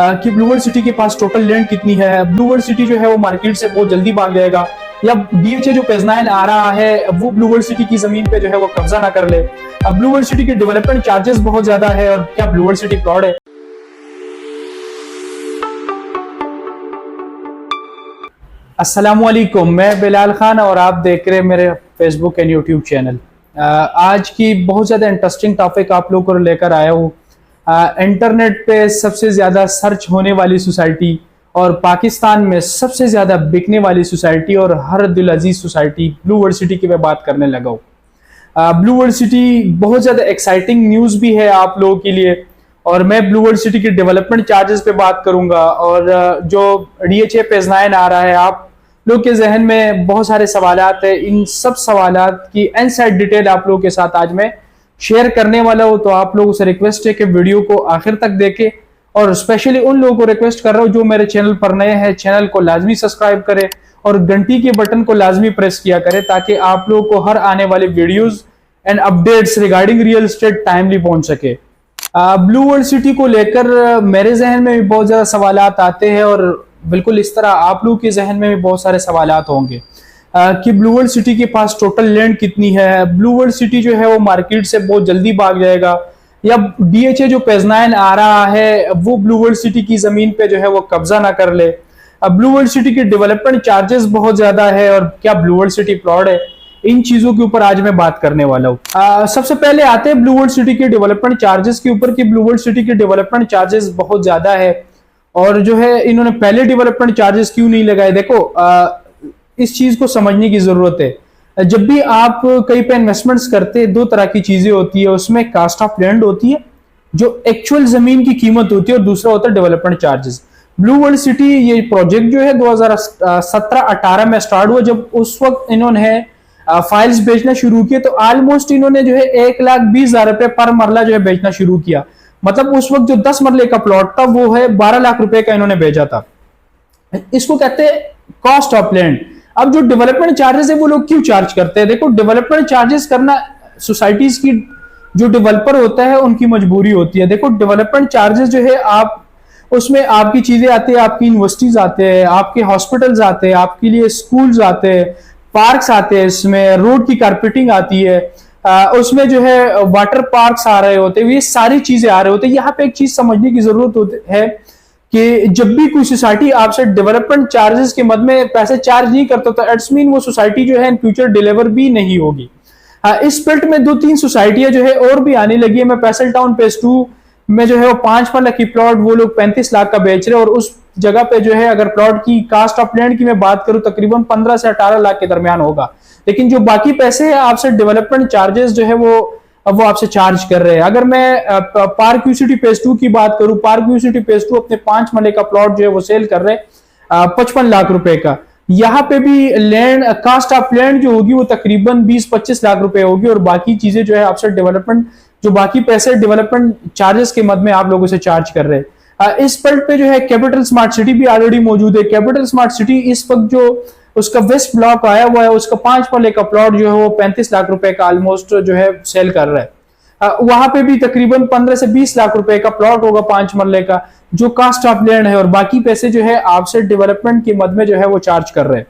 कि blue world city के पास total land कितनी है। ब्लू वर्ल्ड सिटी जो है वो मार्केट से बहुत जल्दी भाग जाएगा, या डीएचए जो पेज9 आ रहा है वो ब्लू वर्ल्ड सिटी की जमीन पे जो है वो कब्जा ना कर ले। अब ब्लू वर्ल्ड सिटी के डेवलपमेंट चार्जेस बहुत ज्यादा है, और क्या ब्लू वर्ल्ड सिटी फ्रॉड है। अस्सलामुअलैकुम, मैं बिलाल खान और आप देख रहे हैं मेरे फेसबुक एंड यूट्यूब चैनल। आज की बहुत ज़्यादा इंटरेस्टिंग टॉपिक आप लोगों को लेकर आया हूँ। इंटरनेट पे सबसे ज़्यादा सर्च होने वाली सोसाइटी और पाकिस्तान में सबसे ज़्यादा बिकने वाली सोसाइटी और हर दिल अजीज सोसाइटी ब्लू वर्ल्ड सिटी की मैं बात करने लगा हूँ। ब्लू वर्ल्ड सिटी बहुत ज़्यादा एक्साइटिंग न्यूज़ भी है आप लोगों के लिए, और मैं ब्लू वर्ल्ड सिटी के डेवलपमेंट चार्जेस पे बात करूंगा। और जो डीएचए पेज9 आ रहा है, आप लोग के जहन में बहुत सारे सवालात है, इन सब सवालात की इनसाइड डिटेल आप लोगों के साथ आज मैं शेयर करने वाला हूं। तो आप लोगों से रिक्वेस्ट है कि वीडियो को आखिर तक देखें, और स्पेशली उन लोगों को रिक्वेस्ट कर रहा हूं जो मेरे चैनल पर नए हैं, चैनल को लाजमी सब्सक्राइब करें और घंटी के बटन को लाजमी प्रेस किया करें, ताकि आप लोगों को हर आने वाले videos and updates regarding real estate timely पहुंच सके। ब्लू वर्ल्ड सिटी को लेकर मेरे जहन में भी बहुत ज्यादा सवालात आते हैं, और बिल्कुल इस तरह आप लोगों के जहन में भी बहुत सारे सवालात होंगे कि ब्लू वर्ल्ड सिटी के पास टोटल लैंड कितनी है। ब्लू वर्ल्ड सिटी जो है वो मार्केट से बहुत जल्दी भाग जाएगा, या डीएचए जो पेज9 आ रहा है वो ब्लू वर्ल्ड सिटी की जमीन पे जो है वो कब्जा ना कर ले। अब ब्लू वर्ल्ड सिटी के डेवलपमेंट चार्जेस बहुत ज्यादा है, और क्या ब्लू वर्ल्ड सिटी फ्रॉड है, इन चीजों के ऊपर आज मैं बात करने वाला हूँ। सबसे पहले आते हैं ब्लू वर्ल्ड सिटी के डेवलपमेंट चार्जेस के ऊपर, कि ब्लू वर्ल्ड सिटी के डेवलपमेंट चार्जेस बहुत ज्यादा है, और जो है इन्होंने पहले डेवलपमेंट चार्जेस क्यों नहीं लगाए। देखो, इस चीज को समझने की जरूरत है। जब भी आप कहीं पे इन्वेस्टमेंट्स करते हैं, दो तरह की चीजें होती है। उसमें कास्ट ऑफ लैंड होती है, जो एक्चुअल जमीन की कीमत होती है, और दूसरा होता है development charges. Blue world city ये प्रोजेक्ट जो है 2017-18 में स्टार्ट हुआ। जब उस वक्त इन्होंने फाइल्स बेचना शुरू किए, तो ऑलमोस्ट इन्होंने जो है 1,20,000 रुपए पर मरला जो है बेचना शुरू किया। मतलब उस वक्त जो 10 मरले का प्लॉट था वो है 12 लाख रुपए का इन्होंने बेचा था। इसको कहते हैं कॉस्ट ऑफ लैंड। अब जो डेवलपमेंट चार्जेस है वो लोग क्यों चार्ज करते हैं। देखो, डेवलपमेंट चार्जेस करना सोसाइटीज की जो डेवलपर होता है उनकी मजबूरी होती है। देखो, डेवलपमेंट चार्जेस जो है आप उसमें आपकी चीजें आती है, आपकी यूनिवर्सिटीज आते हैं, आपके हॉस्पिटल्स आते हैं, आपके लिए स्कूल्स आते हैं, पार्क्स आते हैं, इसमें रोड की कारपेटिंग आती है, उसमें जो है वाटर पार्क्स आ रहे होते हैं, ये सारी चीजें आ रहे होते हैं। यहाँ पे एक चीज समझने की जरूरत है कि जब भी कोई सोसाइटी आपसे डेवलपमेंट चार्जेस के मद में पैसे चार्ज नहीं करता, तो इट्स मीन वो सोसाइटी जो है इन फ्यूचर डिलीवर भी नहीं होगी। इस बेल्ट में 2-3 सोसाइटियां जो है और भी आने लगी है। मैं पैसल टाउन फेज2 में जो है वो 5 लाख की प्लॉट वो लोग 35 लाख का बेच रहे हैं, और उस जगह पे जो है अगर प्लॉट की कास्ट ऑफ लैंड की मैं बात करूं तकरीबन 15 से 18 लाख के दरमियान होगा। लेकिन जो बाकी पैसे हैं आपसे डेवलपमेंट चार्जेस जो है वो आपसे चार्ज कर रहे हैं। अगर मैं पार्क यूसिटी फेज2 की बात करूं, पार्क यूसिटी फेज2 अपने 5 मरले का प्लॉट जो है वो सेल कर रहे हैं 55 लाख रुपए का। यहाँ पे भी लैंड कास्ट ऑफ लैंड जो होगी वो तकरीबन 20-25 लाख रुपए होगी, और बाकी चीजें जो है आपसे डेवलपमेंट जो बाकी पैसे डेवलपमेंट चार्जेस के मद में आप लोगों से चार्ज कर रहे हैं। इस पॉइंट पे जो है कैपिटल स्मार्ट सिटी भी ऑलरेडी मौजूद है। कैपिटल स्मार्ट सिटी इस वक्त जो उसका वेस्ट ब्लॉक आया हुआ है, उसका 5 मरले का प्लॉट जो है वो 35 लाख रुपए का ऑलमोस्ट जो है सेल कर रहा है। वहां पे भी तकरीबन 15 से 20 लाख रुपए का प्लॉट होगा 5 मरले का, जो कास्ट ऑफ लैंड है, और बाकी पैसे जो है आपसे डेवलपमेंट के मद में जो है वो चार्ज कर रहे हैं।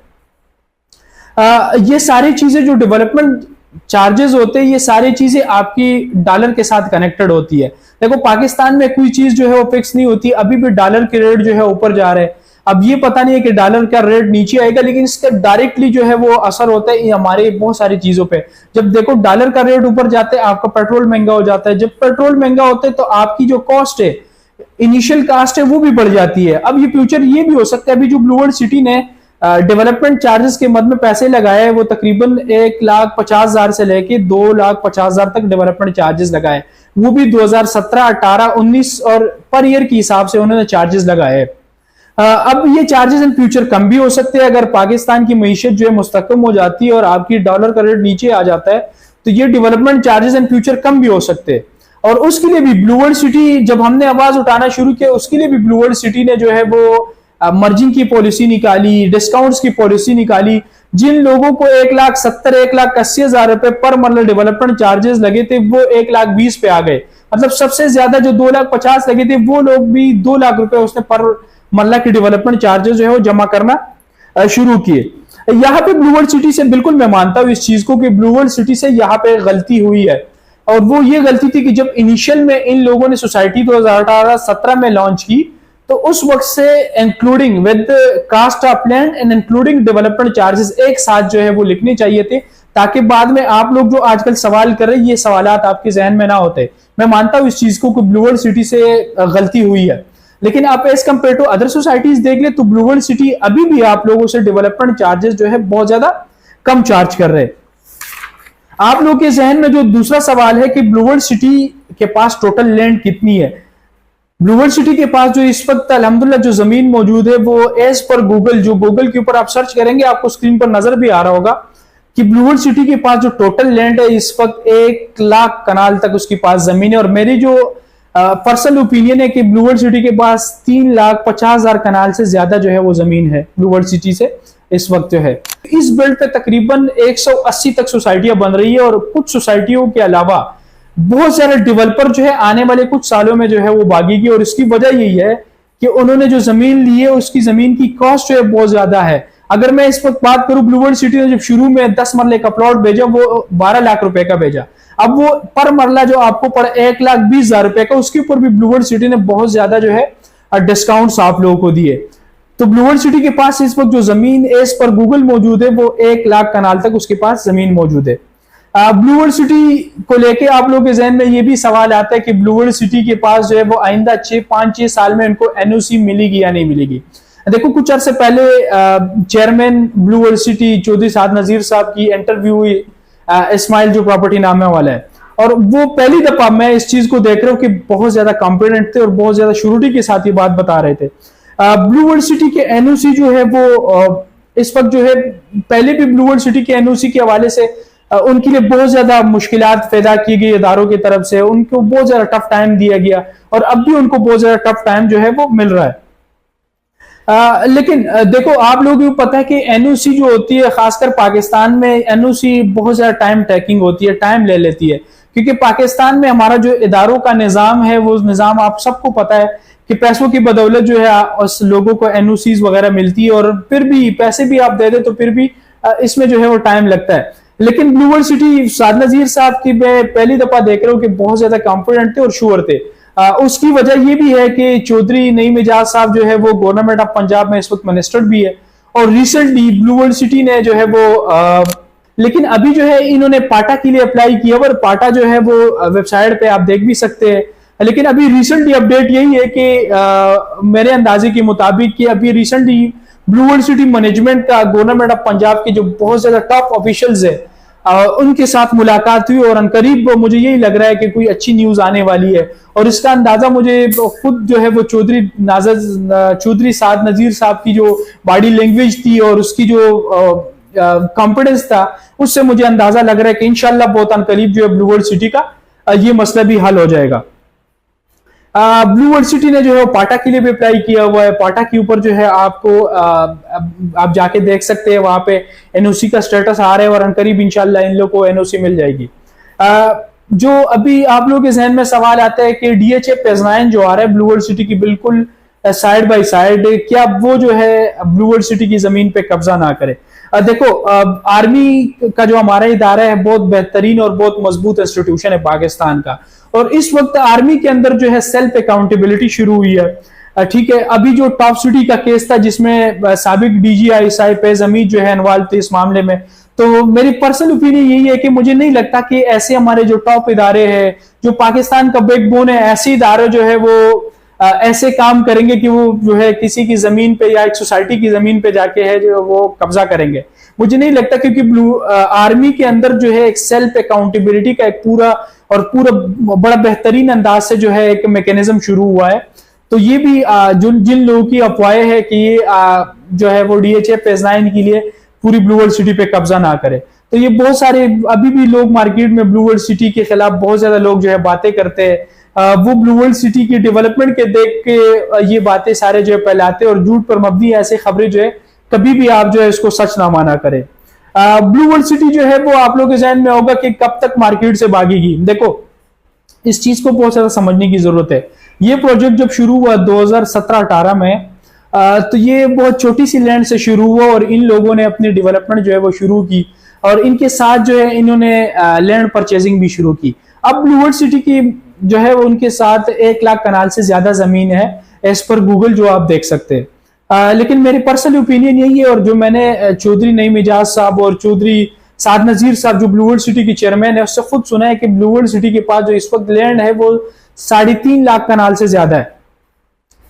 ये सारी चीजें जो डेवलपमेंट चार्जेस होते हैं, ये सारी चीजें आपकी डॉलर के साथ कनेक्टेड होती है। देखो, पाकिस्तान में कोई चीज जो है वो फिक्स नहीं होती। अभी भी डॉलर के रेट जो है ऊपर जा रहे हैं। अब ये पता नहीं है कि डॉलर का रेट नीचे आएगा, लेकिन इसका डायरेक्टली जो है वो असर होता है हमारे बहुत सारी चीजों पे। जब देखो डॉलर का रेट ऊपर जाता है, आपका पेट्रोल महंगा हो जाता है। जब पेट्रोल महंगा होता है तो आपकी जो कॉस्ट है, इनिशियल कॉस्ट है, वो भी बढ़ जाती है। अब ये फ्यूचर ये भी हो सकता है, अभी जो ब्लू वर्ल्ड सिटी ने डेवलपमेंट चार्जेस के मद में पैसे लगाए हैं, वो तकरीबन 1,50,000 से लेके 2,50,000 तक डेवलपमेंट चार्जेस लगाए, वो भी 2017, 18, 19 और पर ईयर के हिसाब से उन्होंने चार्जेस लगाए। अब ये चार्जेस इन फ्यूचर कम भी हो सकते हैं। अगर पाकिस्तान की मईशत जो है मुस्तकम हो जाती है और आपकी डॉलर का रेट नीचे आ जाता है, तो ये डेवलपमेंट चार्जेस इन फ्यूचर कम भी हो सकते हैं। और उसके लिए भी ब्लू वर्ल्ड सिटी, जब हमने आवाज उठाना शुरू किया, उसके लिए भी ब्लू वर्ल्ड सिटी ने जो है वो मर्जिंग की पॉलिसी निकाली, डिस्काउंट्स की पॉलिसी निकाली। जिन लोगों को 1,70,000 1,80,000 रुपए पर मरला डेवलपमेंट चार्जेस लगे थे, वो 1,20,000 पे आ गए। मतलब सबसे ज्यादा जो 2,50,000 लगे थे वो लोग भी 2 लाख रुपए उसने पर मरला की डेवलपमेंट चार्जेस जो है वो जमा करना शुरू किए। यहाँ पे ब्लू वर्ल्ड सिटी से बिल्कुल मैं मानता हूँ इस चीज को कि ब्लू वर्ल्ड सिटी से यहाँ पे गलती हुई है, और वो ये गलती थी कि जब इनिशियल में इन लोगों ने सोसाइटी 2018-17 में लॉन्च की तो उस वक्त से including with cost of land and including development charges एक साथ जो है वो लिखने चाहिए थे, ताकि बाद में आप लोग जो आजकल सवाल कर रहे हैं ये सवालात आपके जहन में ना होते। मैं मानता हूं इस चीज को कि ब्लू वर्ल्ड सिटी से गलती हुई है, लेकिन आप as compare to other societies देख ले तो ब्लू वर्ल्ड सिटी अभी भी आप लोगों से डेवलपमेंट चार्जेस जो है बहुत ज्यादा कम चार्ज कर रहे हैं। आप लोग के जहन में जो दूसरा सवाल है कि ब्लू वर्ल्ड सिटी के पास टोटल लैंड कितनी है, ब्लू वर्ल्ड सिटी के पास जो इस वक्त अल्हम्दुलिल्लाह जो जमीन मौजूद है वो एज पर गूगल, जो गूगल के ऊपर आप सर्च करेंगे आपको स्क्रीन पर नजर भी आ रहा होगा कि ब्लू वर्ल्ड सिटी के पास जो टोटल लैंड है इस वक्त 1 लाख कनाल तक उसके पास जमीन है। और मेरी जो पर्सनल ओपिनियन है कि ब्लू वर्ल्ड सिटी के पास 3,50,000 कनाल से ज्यादा जो है वो जमीन है ब्लू वर्ल्ड सिटी से इस वक्त जो है। इस बेल्ट पे तकरीबन 180 तक सोसाइटियां बन रही है, और कुछ सोसाइटियों के अलावा बहुत सारे डेवलपर जो है आने वाले कुछ सालों में जो है वो भागेगी। और इसकी वजह यही है कि उन्होंने जो जमीन ली है उसकी जमीन की कॉस्ट जो है बहुत ज्यादा है। अगर मैं इस वक्त बात करूं, ब्लू वर्ल्ड सिटी ने जब शुरू में 10 मरले का प्लॉट भेजा वो 12 लाख रुपए का भेजा, अब वो पर मरला जो आपको पड़ा 1,20,000 रुपए का, उसके ऊपर भी ब्लू वर्ल्ड सिटी ने बहुत ज्यादा जो है डिस्काउंट्स आप लोगों को दिए। तो ब्लू वर्ल्ड सिटी के पास इस वक्त जो जमीन एज पर गूगल मौजूद है वो 1 लाख कनाल तक उसके पास जमीन मौजूद है। ब्लू वर्ल्ड सिटी को लेके आप लोगों के जहन में ये भी सवाल आता है कि ब्लू वर्ल्ड सिटी के पास जो है वो आइंदा 5-6 साल में इनको एनओसी मिलेगी या नहीं मिलेगी। देखो कुछ अर्से पहले chairman blue world city Chaudhry Saad Nazir साहब की इंटरव्यू हुई, इस्माइल जो प्रॉपर्टी नाम वाला है, और वो पहली दफा मैं इस चीज को देख रहा हूँ कि बहुत ज्यादा कॉम्पिटेंट थे और बहुत ज्यादा श्योरिटी के साथ ये बात बता रहे थे। ब्लू वर्ल्ड सिटी के एनओसी जो है वो इस वक्त जो है, पहले भी ब्लू वर्ल्ड सिटी के एनओसी के हवाले से उनके लिए बहुत ज्यादा मुश्किलात पैदा की गई इदारों की तरफ से, उनको बहुत ज्यादा टफ टाइम दिया गया और अब भी उनको बहुत ज्यादा टफ टाइम जो है वो मिल रहा है। लेकिन देखो आप लोगों को पता है कि एनओसी जो होती है खासकर पाकिस्तान में एनओसी बहुत ज्यादा टाइम टेकिंग होती है, टाइम ले लेती है, क्योंकि पाकिस्तान में हमारा जो इदारों का निजाम है वो निजाम आप सबको पता है कि पैसों की बदौलत जो है उस लोगों को एनओसीज वगैरह मिलती है, और फिर भी पैसे भी आप दे दे तो फिर भी इसमें जो है वो टाइम लगता है। लेकिन ब्लू वर्ल्ड सिटी साद नजीर साहब की मैं पहली दफा देख रहा हूँ कि बहुत ज्यादा कॉन्फिडेंट थे और श्योर थे। उसकी वजह यह भी है कि चौधरी नईम एजाज साहब जो है वो गवर्नमेंट ऑफ पंजाब में इस वक्त मिनिस्टर भी है, और रिसेंटली ब्लू वर्ल्ड सिटी ने जो है वो लेकिन अभी जो है इन्होंने पाटा के लिए अप्लाई किया, और पाटा जो है वो वेबसाइट पे आप देख भी सकते हैं। लेकिन अभी रिसेंटली अपडेट यही है कि मेरे अंदाजे के मुताबिक कि अभी recently blue world city management का गवर्नमेंट ऑफ पंजाब के जो बहुत ज्यादा टॉप ऑफिशियल्स है उनके साथ मुलाकात हुई, और अनकरीब मुझे यही लग रहा है कि कोई अच्छी न्यूज आने वाली है। और इसका अंदाजा मुझे खुद जो है वो चौधरी साद नजीर साहब की जो बॉडी लैंग्वेज थी और उसकी जो कॉन्फिडेंस था उससे मुझे अंदाजा लग रहा है कि इंशाल्लाह बहुत अनकरीब जो है ब्लू वर्ल्ड सिटी का ये मसला भी हल हो जाएगा। ब्लू वर्ल्ड सिटी ने जो है पाटा के लिए भी अप्लाई किया हुआ है। पाटा के ऊपर जो है आपको आप जाके देख सकते हैं, वहां पे एनओसी का स्टेटस आ रहा है और अनकरीब इंशाल्लाह इन लोगों को एनओसी मिल जाएगी। जो अभी आप लोगों के जहन में सवाल आता है कि डीएचए फेज 9 जो आ रहा है ब्लू वर्ल्ड सिटी की बिल्कुल साइड बाय साइड, क्या वो जो है ब्लू वर्ल्ड सिटी की जमीन पे कब्जा ना करे। देखो आर्मी का जो हमारा इदारा है बहुत बेहतरीन और बहुत मजबूत इंस्टीट्यूशन है पाकिस्तान का, और इस वक्त आर्मी के अंदर जो है सेल्फ अकाउंटेबिलिटी शुरू हुई है। ठीक है, अभी जो टॉप सिटी का केस था जिसमें साबिक डीजीआई फैज हमीद जो है इन्वॉल्व थे इस मामले में, तो मेरी पर्सनल ओपिनियन यही है कि मुझे नहीं लगता कि ऐसे हमारे जो टॉप इदारे हैं जो पाकिस्तान का बैकबोन है, ऐसे इदारे जो है वो ऐसे काम करेंगे कि वो जो है किसी की जमीन पे या एक सोसाइटी की जमीन पे जाके है जो वो कब्जा करेंगे। मुझे नहीं लगता, क्योंकि आर्मी के अंदर जो है एक सेल्फ अकाउंटेबिलिटी का एक पूरा बड़ा बेहतरीन अंदाज से जो है एक मैकेनिज्म शुरू हुआ है। तो ये भी जिन लोगों की अफवाहें है कि ये जो है वो डीएचए फेज 9 के लिए पूरी ब्लू वर्ल्ड सिटी पे कब्जा ना करे, तो ये बहुत सारे अभी भी लोग मार्केट में ब्लू वर्ल्ड सिटी के खिलाफ बहुत ज्यादा लोग जो है बातें करते हैं। वो ब्लू वर्ल्ड सिटी की डेवलपमेंट के देख के ये बातें सारे जो है फैलाते और झूठ पर मबनी ऐसे खबरें जो है कभी भी आप जो है इसको सच ना माना करें। ब्लू वर्ल्ड सिटी जो है वो आप लोगों के जहन में होगा कि कब तक मार्केट से भागेगी। देखो इस चीज को बहुत ज्यादा समझने की जरूरत है। ये प्रोजेक्ट जब शुरू हुआ 2017-18 में, तो ये बहुत छोटी सी लैंड से शुरू हुआ और इन लोगों ने अपनी डेवलपमेंट जो है वो शुरू की और इनके साथ जो है इन्होंने लैंड परचेजिंग भी शुरू की। अब ब्लू वर्ल्ड सिटी की जो है वो उनके साथ 1 लाख कनाल से ज्यादा जमीन है एज पर गूगल, जो आप देख सकते हैं। लेकिन मेरी पर्सनल ओपिनियन यही है, और जो मैंने चौधरी नईम एजाज साहब और चौधरी साद नजीर साहब जो ब्लू वर्ल्ड सिटी के चेयरमैन है उससे खुद सुना है कि ब्लू वर्ल्ड सिटी के पास जो इस वक्त लैंड है वो 3.5 लाख कनाल से ज्यादा है।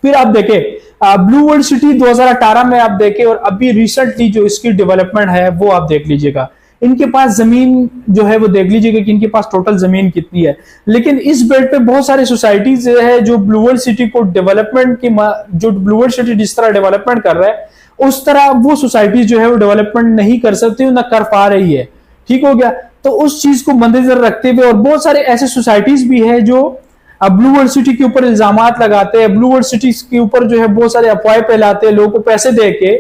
फिर आप देखें ब्लू वर्ल्ड सिटी 2018 में आप देखें और अभी रिसेंटली जो इसकी डेवलपमेंट है वो आप देख लीजिएगा। इनके पास जमीन जो है वो देख लीजिएगा कि इनके पास टोटल जमीन कितनी है। लेकिन इस बेल्ट पे बहुत सारी सोसाइटीज है जो ब्लू वर्ल्ड सिटी को डेवलपमेंट की, जो ब्लू वर्ल्ड सिटी जिस तरह डेवलपमेंट कर रहा है उस तरह वो सोसाइटीज जो है वो डेवलपमेंट नहीं कर सकती, ना कर पा रही है। ठीक हो गया। तो उस चीज को मद्देनजर रखते हुए और बहुत सारे ऐसे सोसाइटीज भी है जो ब्लू वर्ल्ड सिटी के ऊपर इल्जामात लगाते हैं, ब्लू वर्ल्ड सिटी के ऊपर जो है बहुत सारे अफवाहें फैलाते हैं लोगों को पैसे दे के,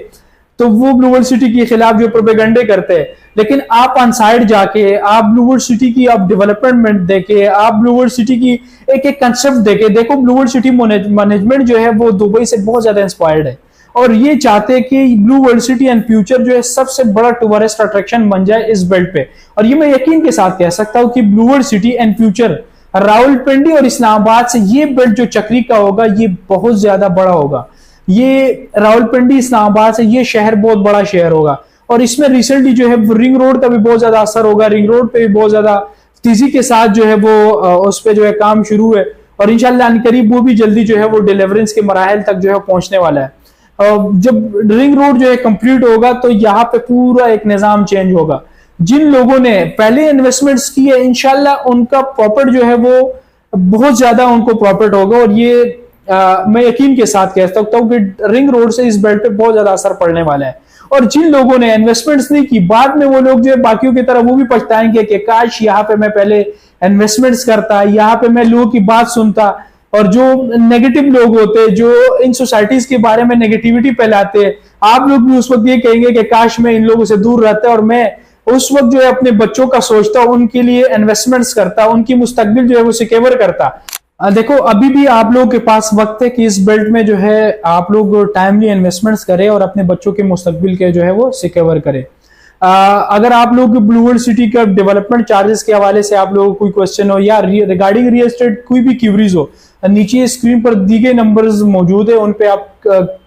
तो वो ब्लू वर्ल्ड सिटी के खिलाफ जो प्रोपेगेंडे करते हैं। लेकिन आप ऑन साइड जाके आप ब्लू वर्ल्ड सिटी की आप डेवलपमेंट देखे, आप ब्लू वर्ल्ड सिटी की एक एक कंसेप्ट देखे, देखो ब्लू वर्ल्ड सिटी मैनेजमेंट जो है वो दुबई से बहुत ज्यादा इंस्पायर्ड है और ये चाहते हैं कि blue world city and future जो है सबसे बड़ा टूरिस्ट अट्रैक्शन बन जाए इस बेल्ट पे। और ये मैं यकीन के साथ कह सकता हूं कि blue world city and future Rawalpindi और इस्लामाबाद से ये बेल्ट जो चक्री का होगा ये बहुत ज्यादा बड़ा होगा। ये रावलपिंडी इस्लामाबाद से ये शहर बहुत बड़ा शहर होगा और इसमें रिसेंटली जो है रिंग रोड का भी बहुत ज्यादा असर होगा। रिंग रोड पे भी बहुत ज्यादा तेजी के साथ जो है वो उस पे जो है काम शुरू है और इंशाल्लाह करीब वो भी जल्दी जो है वो डिलीवरेंस के मराहल तक जो है पहुंचने वाला है। जब रिंग रोड जो है कंप्लीट होगा तो यहाँ पे पूरा एक निजाम चेंज होगा। जिन लोगों ने पहले इन्वेस्टमेंट्स की है इंशाल्लाह उनका प्रॉफिट जो है वो बहुत ज्यादा उनको प्रॉफिट होगा और ये मैं यकीन के साथ कह सकता हूँ कि रिंग रोड से इस बेल्ट पे बहुत ज्यादा असर पड़ने वाला है। और जिन लोगों ने इन्वेस्टमेंट्स नहीं की बाद में वो लोग जो है बाकियों की तरह वो भी पछताएंगे कि काश यहाँ पे मैं पहले इन्वेस्टमेंट्स करता, यहाँ पे मैं लोगों की बात सुनता। और जो नेगेटिव लोग होते हैं जो इन सोसाइटीज के बारे में नेगेटिविटी फैलाते हैं, आप लोग भी उस वक्त ये कहेंगे कि काश मैं इन लोगों से दूर रहता और मैं उस वक्त जो है अपने बच्चों का सोचता, उनके लिए इन्वेस्टमेंट्स करता, उनकी मुस्तकबिल जो है वो सिक्योर करता। देखो अभी भी आप लोगों के पास वक्त है कि इस बेल्ट में जो है आप लोग टाइमली इन्वेस्टमेंट्स करें और अपने बच्चों के मुस्तकबिल के जो है वो सिक्योर करें। अगर आप लोग ब्लू वर्ल्ड सिटी का डेवलपमेंट चार्जेस के हवाले से आप लोगों को कोई क्वेश्चन हो या रिगार्डिंग रियल एस्टेट कोई भी क्यूरीज हो, नीचे स्क्रीन पर दी गए नंबर्स मौजूद है, उन पे आप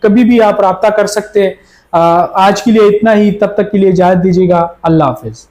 कभी भी आप राब्ता कर सकते हैं। आज के लिए इतना ही, तब तक के लिए इजाजत दीजिएगा। अल्लाह हाफिज।